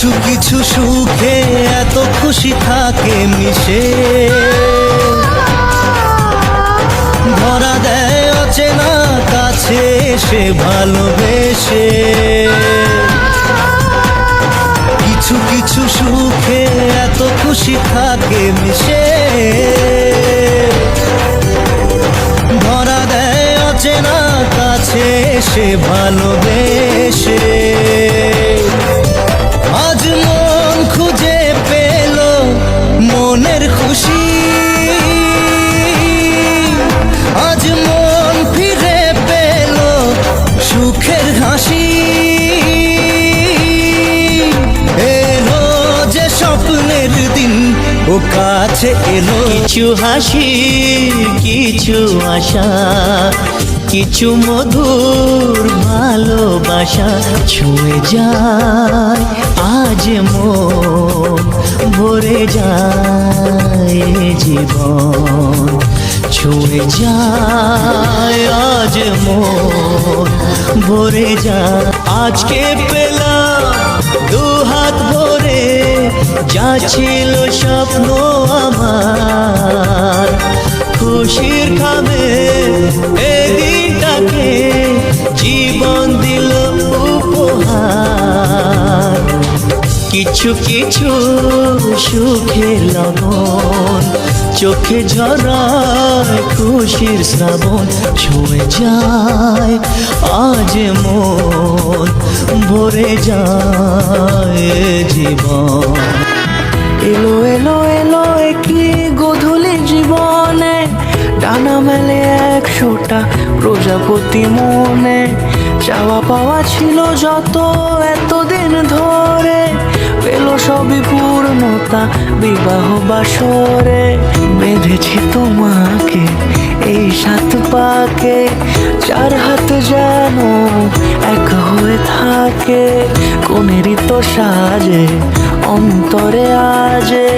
কিছু কিছু সুখে এত খুশি থাকে মিশে, ধরা দেয় অচেনা কাছে এসে ভালোবেসে। কিছু কিছু সুখে এত খুশি থাকে মিশে, ধরা দেয় অচেনা কাছে এসে ভালোবেসে। আজ মন খুঁজে পেল মনের খুশি, আজ মন ফিরে পেল সুখের হাসি। এলো যে স্বপ্নের দিন ও কাছে এলো, কিছু হাসি কিছু আশা, কিছু মধুর ভালোবাসা ছুঁয়ে যায় আজ মন, ভরে যায় জীবন, ছুঁয়ে যায় আজ মন, ভরে যায়। আজকে পেলাম দু হাত ভরে যা ছিল স্বপ্ন আমার, খুশির খাবে এই দিনটাকে জীবন দিল উপহার। কিছু কিছু সুখের লবণ চোখে ঝরায় খুশির শ্রাবণ, ছুঁয়ে যায় আজ মন, ভরে যায় জীবন। এলো এলো এলো কি গোধূলি জীবনে, ডানা মেলে 100টা প্রজাপতি মনে। চাওয়া পাওয়া ছিল যত এতদিন ধরে, পেল সবই পূর্ণতা বিবাহ বাসরে। বেঁধেছি তোমাকে এই 7 পাকে, 4 হাত যেন এক হয়ে থাকে। কোনেরই তো সাজে অন্তরে আজে,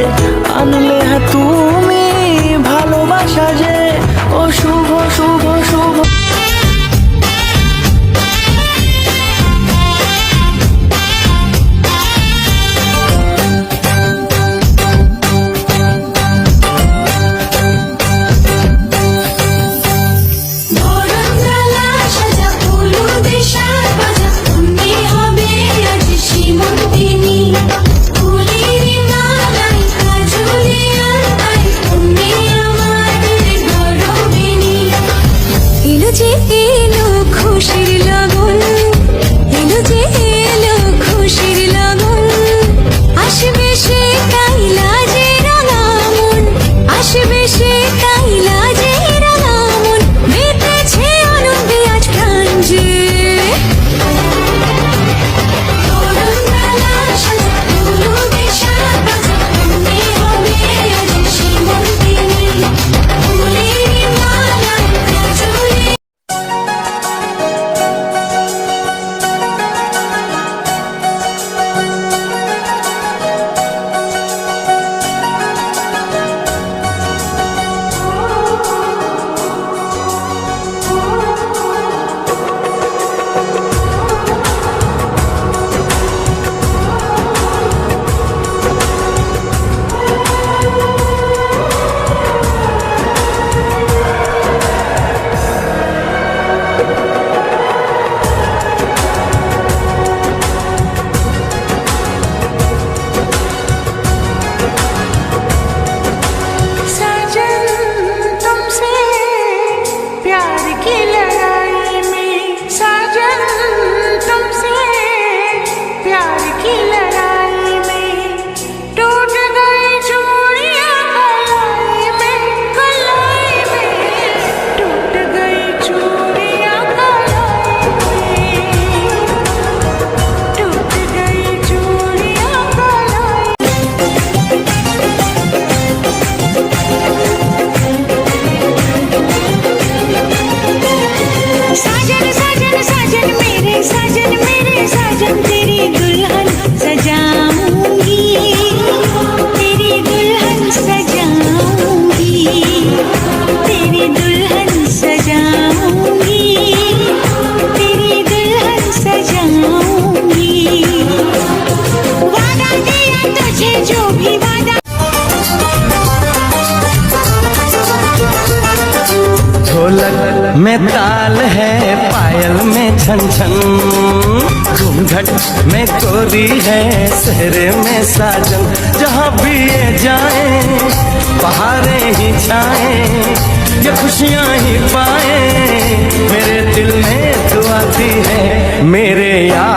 আনলে তুমি ভালোবাসা যে। ও শুভ শুভ শুভ ढोलक में ताल है, पायल में छन छन, घूंघट में कोरी है, सहरे में साजन। जहाँ भी ये जाए बहारें ही छाए, ये खुशियाँ ही पाए, मेरे दिल में तू आती है मेरे यार।